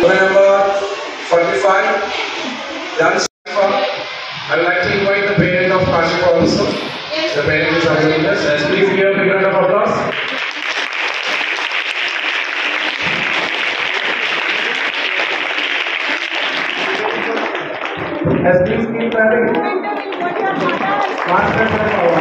Number 45, Jan Shifa. I would like to invite the parent of Kashifa also. The parent is available. Yes, please give a big round of applause. Yes, please keep clapping. Master power.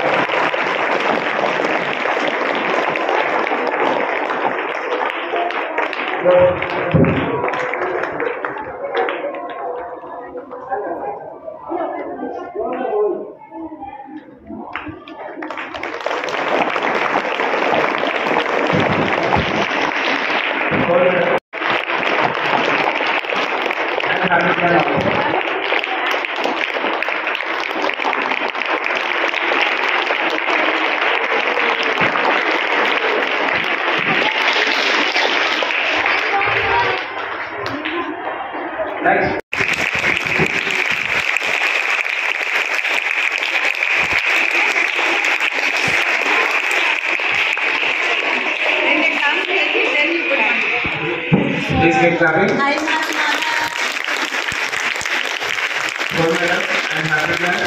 Next. Please keep clapping. Gold medal and happy plan.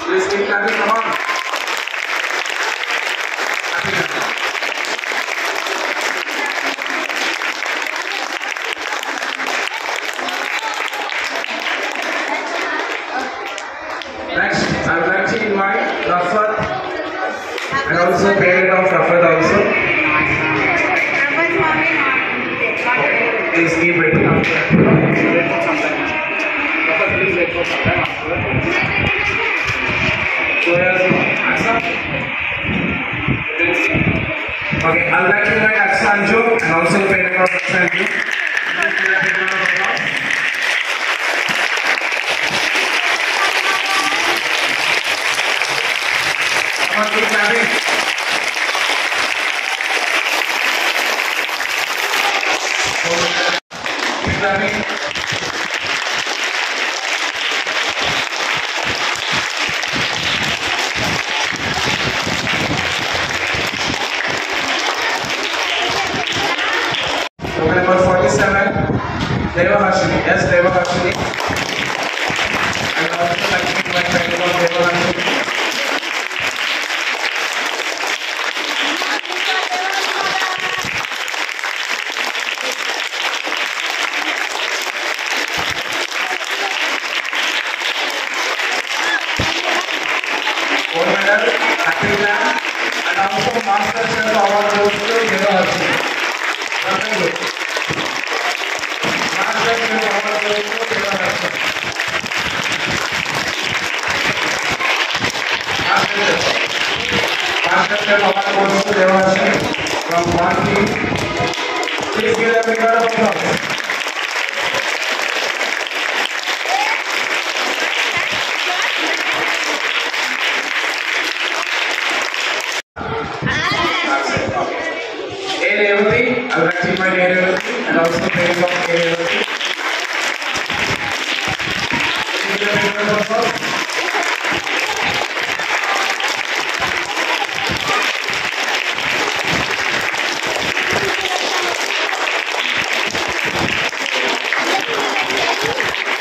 Please keep clapping. Come on. Next, I would like to invite Rafat and also parent of Rafat also. Please keep waiting after. Rafat, please wait for some time after. So okay, I would like to invite Aksanjo and also parent of Aksanjo. Keep clapping. Keep clapping. Number 47, Deva Hashimi. Yes, Deva Hashimi. I would also like to invite Deva Hashimi. Gold medal, happy plan, and also Master Chef Award goes to Deva Hashimi. Nothing good. Master Chef Award goes to Deva Hashimi. Master Chef Award goes to Deva Hashimi from one team. Please give a big round of applause. Electing my area and also the parents of area.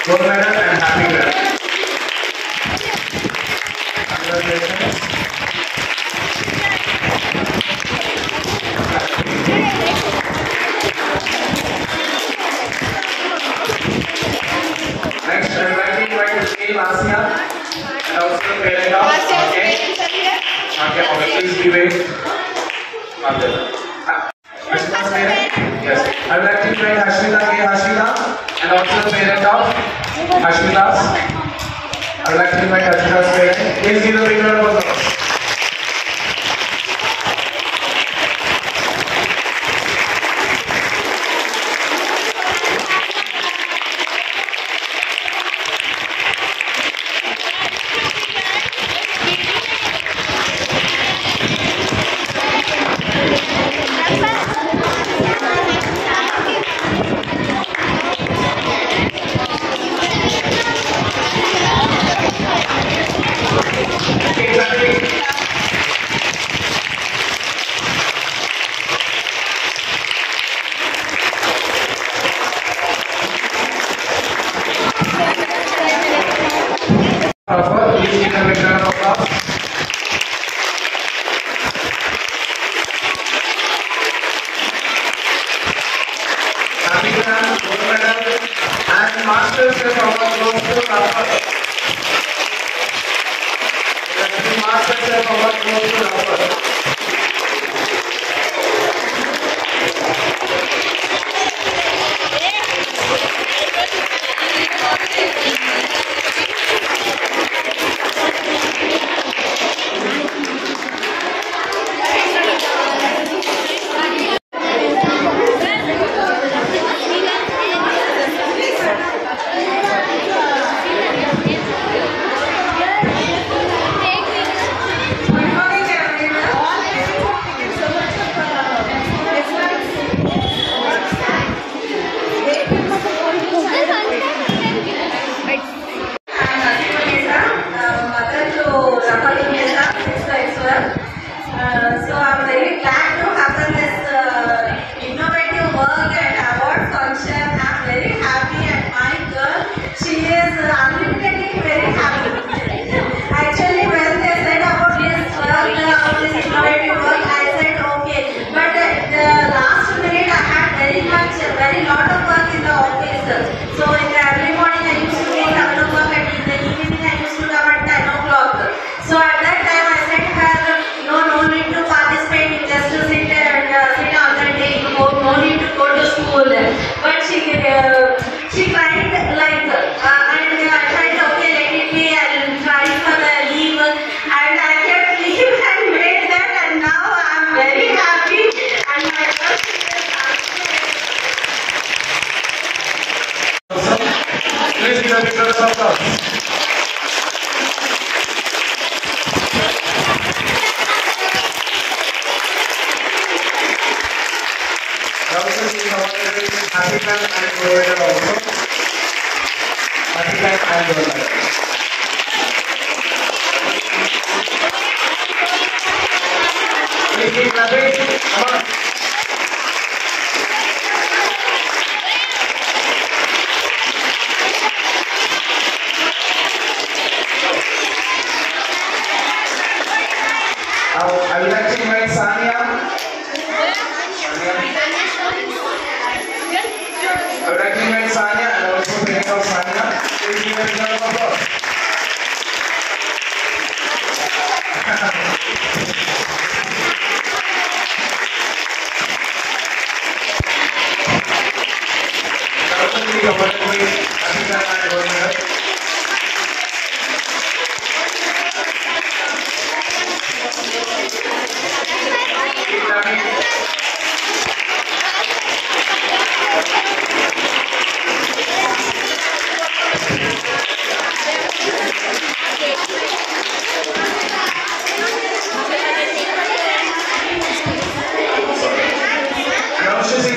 Gold medal and happy medal. Congratulations. Next, I would like to invite Asia and also the parent of okay, please be wait. Christmas parent? Yes. I would like to invite Hashmita and also the parent of Hashmita's. I would like to invite Hashmita's parent. Please give the big round of applause. Please give a big round of applause. Happy Grand Gold Medal and Masters Chef Award goes to Rafa. Masters Chef Award goes to Rafa. So I'm very glad to have this innovative work and award function. I'm very happy, and my girl, she is unlimitedly very happy. Actually, when they said about this work, about this innovative work, I said okay. But the last minute, I had very lot of work in the office. So in the early morning, I used to take 7 o'clock, and in the evening, I used to come at 10 o'clock. So at that time, I said her, no need to participate, just to sit all the day, no need to go to school. But she cried like, and I tried, okay, let it be, I'll try for the leave, and I kept leave and made that, and now I'm very happy, and my girl Please give a big round of applause. Happy Grand and Gold Medal also. Happy Grand and Gold Medal. Please keep clapping. Come on. I would like to invite Sania. I would like to invite Sania and also parents of Sania. Please give a round of applause. Now she's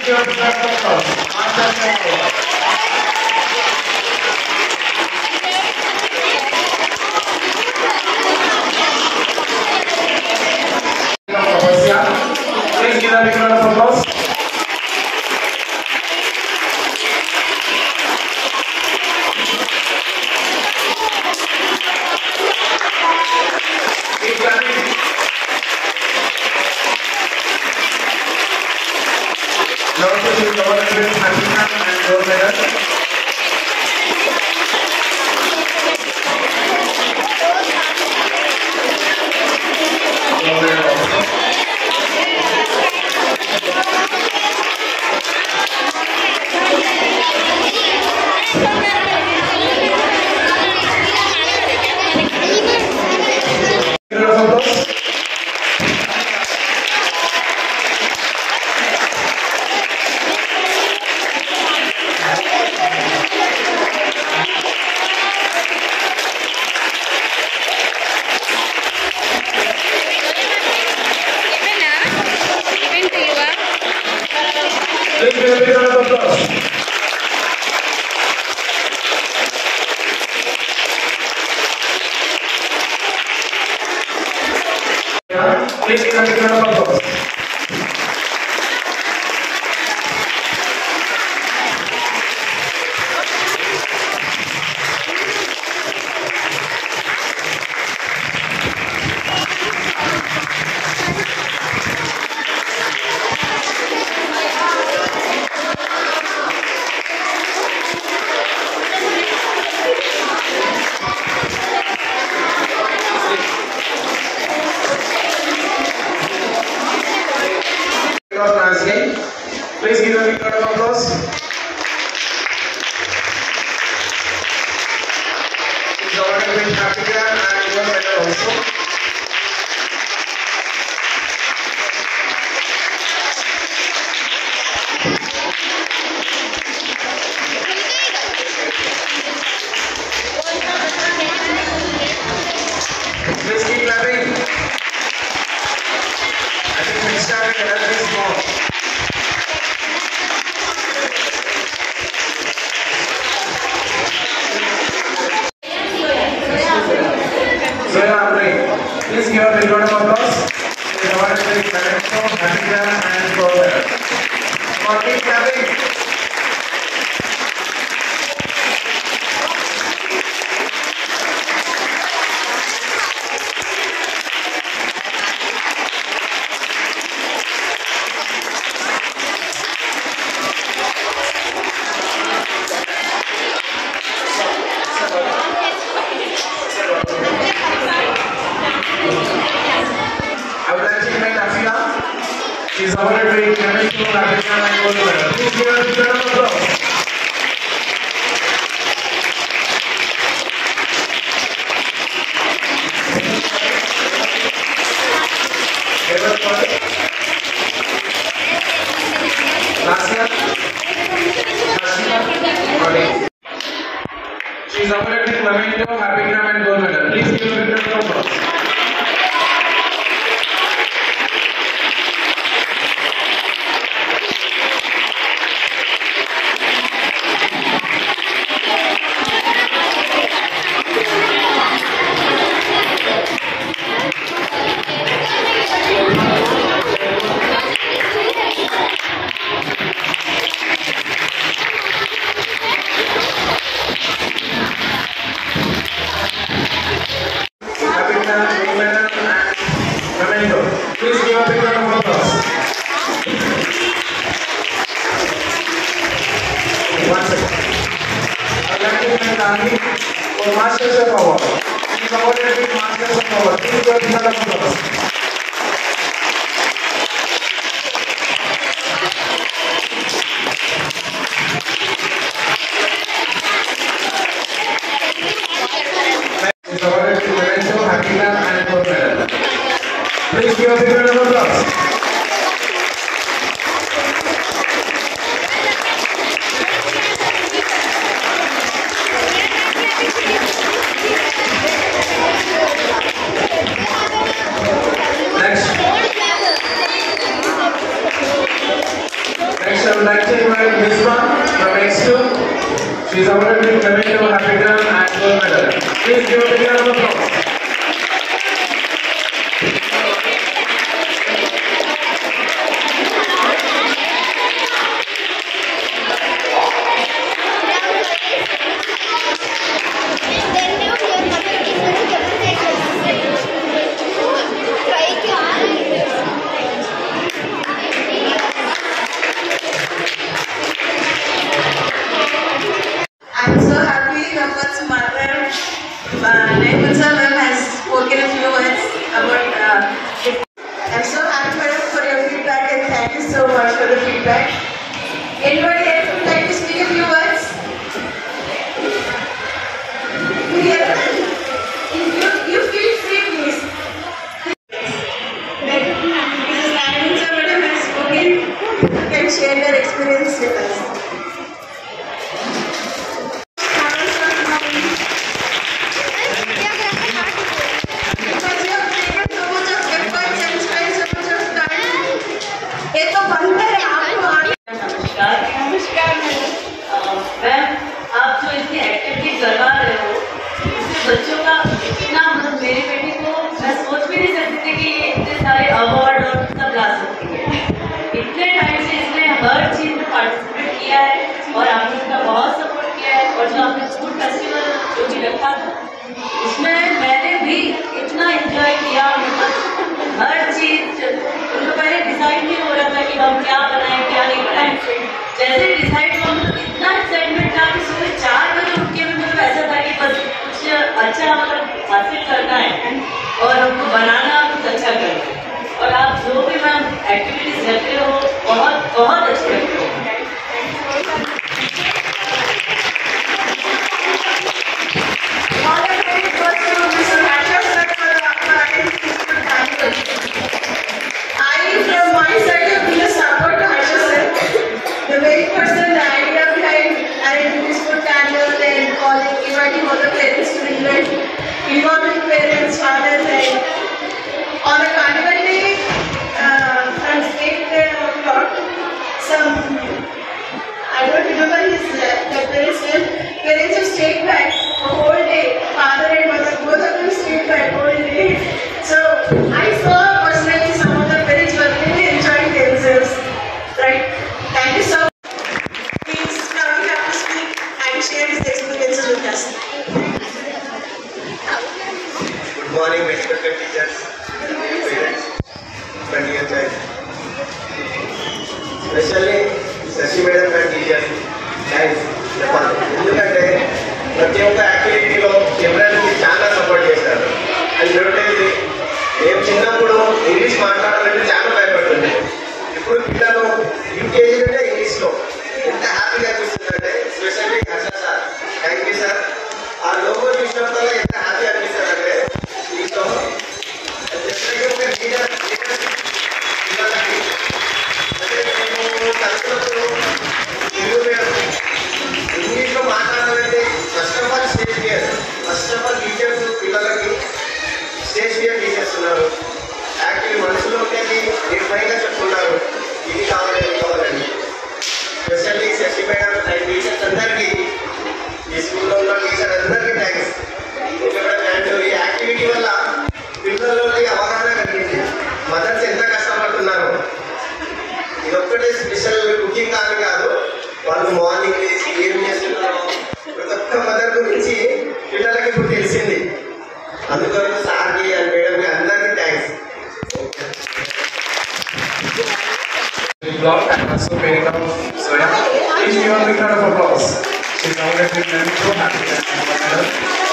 Please give a big round of applause. Master Chef Award. Please give a big round of applause. Keep clapping. Now to see the awarded with Hashina and gold medal. Gold medal also. Please give a big round of applause. Please give a big round of applause. Please give a big round of applause. He's awarded with Africa and gold medal also. Please keep clapping. I think next time we will have this more. Please give a big round of applause. He is awarded with Memento, Hashina and gold medal. Come on, keep clapping. She is awarded with Memento, Hashina and gold medal. Please give her a big round of applause. Last year, Hashina. She is awarded with Memento, Hashina and gold medal. Please give her a big round of applause. Please give a big round of applause. One second. I'd like to thank Nani for Master Chef Award. She is awarded with Master Chef Award. Please give a big round of applause. She is awarded with Memento, Hashina and gold medal. Please give a big round of applause. Next, I would round of applause. I'm so happy Rafat's mother, Nehmutsa ma'am, has spoken a few words about it. I'm so happy madam for your feedback and thank you so much for the feedback. Anybody else would like to speak a few words? You feel free, please. Mrs. Nehmutsa madam has spoken. You can share their experience with us. Ma'am, आप जो इतनी activity करवा रहे हो, इससे बच्चों का इतना मतलब मेरी बेटी को मैं सोच भी नहीं सकती थी कि ये इतने सारे अवार्ड और सब ला सकती है। इतने टाइम से इसने हर चीज़ में पार्टिसिपेट किया है और आपने उसका बहुत सपोर्ट किया है और जो आपने स्कूल फेस्टिवल जो भी रखा था उसमें मैंने भी इतना एंजॉय किया। मतलब हर चीज़ उनको पहले डिसाइड नहीं हो रहा था कि हम क्या बनाएं क्या नहीं बनाएं। जैसे डिसाइड हुआ मतलब इतना एक्साइटमेंट था कि सुबह 4 बजे उठ के मतलब ऐसा था कि बस कुछ अच्छा मतलब हासिल करना है और हमको बनाना कुछ अच्छा करना है। और आप जो भी मैम एक्टिविटीज रखते हो बहुत बहुत अच्छे रखते हो। The very person, the idea behind arranging this food candles and calling, inviting all the parents to the event, involving parents, fathers, and on a carnival day, from state o'clock, some, I don't remember his the parents' name, parents have stayed back the whole day, father and mother, both of them stayed back whole day. So I saw personally some of the parents were really enjoying themselves, right? Thank you so much. Please, now we have to speak and share his experiences with us. Good morning, respected teachers, parents, friends and child. Especially Shashi Madam and teachers. Thanks. ఎందుకంటే ప్రతి ఒక్క యాక్టివిటీలో చిల్డ్రన్కి చాలా support చేస్తారు. And రెండేది మేము చిన్నప్పుడు English మాట్లాడాలంటే చాలా భయపడుతుండే. ఇప్పుడు పిల్లలు యూకేజీ అంటే ఇంగ్లీష్లో ఎంత హ్యాపీగా అనిపిస్తుందంటే specially Harsha sir, thank you sir. ఆ లోగో చూసినప్పుడు ఎంత హ్యాపీ అనిపిస్తుందంటే మీతో పిల్లలకి అంటే మేము కలిసినప్పుడు తెలుగు మీడియం ఇంగ్లీష్లో మాట్లాడాలంటే first of all stage fear, first of all teachers పిల్లలకి స్టేజ్ ఫియర్ తీసేస్తున్నారు. యాక్చువల్లీ మనసులో ఉండేది నిర్భయంగా చెప్తున్నారు ఇది కావాలి ఇది కావాలని. Specially Shashi madam and teachers అందరికీ, ఈ స్కూల్లో ఉన్న టీచర్ అందరికీ థ్యాంక్స్. అండ్ ఈ యాక్టివిటీ వల్ల పిల్లల్లోకి అవగాహన కలిగింది, మదర్స్ ఎంత కష్టపడుతున్నారు. ఇది ఒక్కటే స్పెషల్ కుకింగ్ కానీ కాదు, వాళ్ళు మార్నింగ్ లేచి ఏం చేస్తున్నారు ప్రతి ఒక్క మదర్ గురించి పిల్లలకి ఇప్పుడు తెలిసింది. అందుకొరకు సార్కి అండ్ మేడంకి అందరికీ thanks. Block and also parent of Soya. Please give a big round of applause. She's now getting so happy and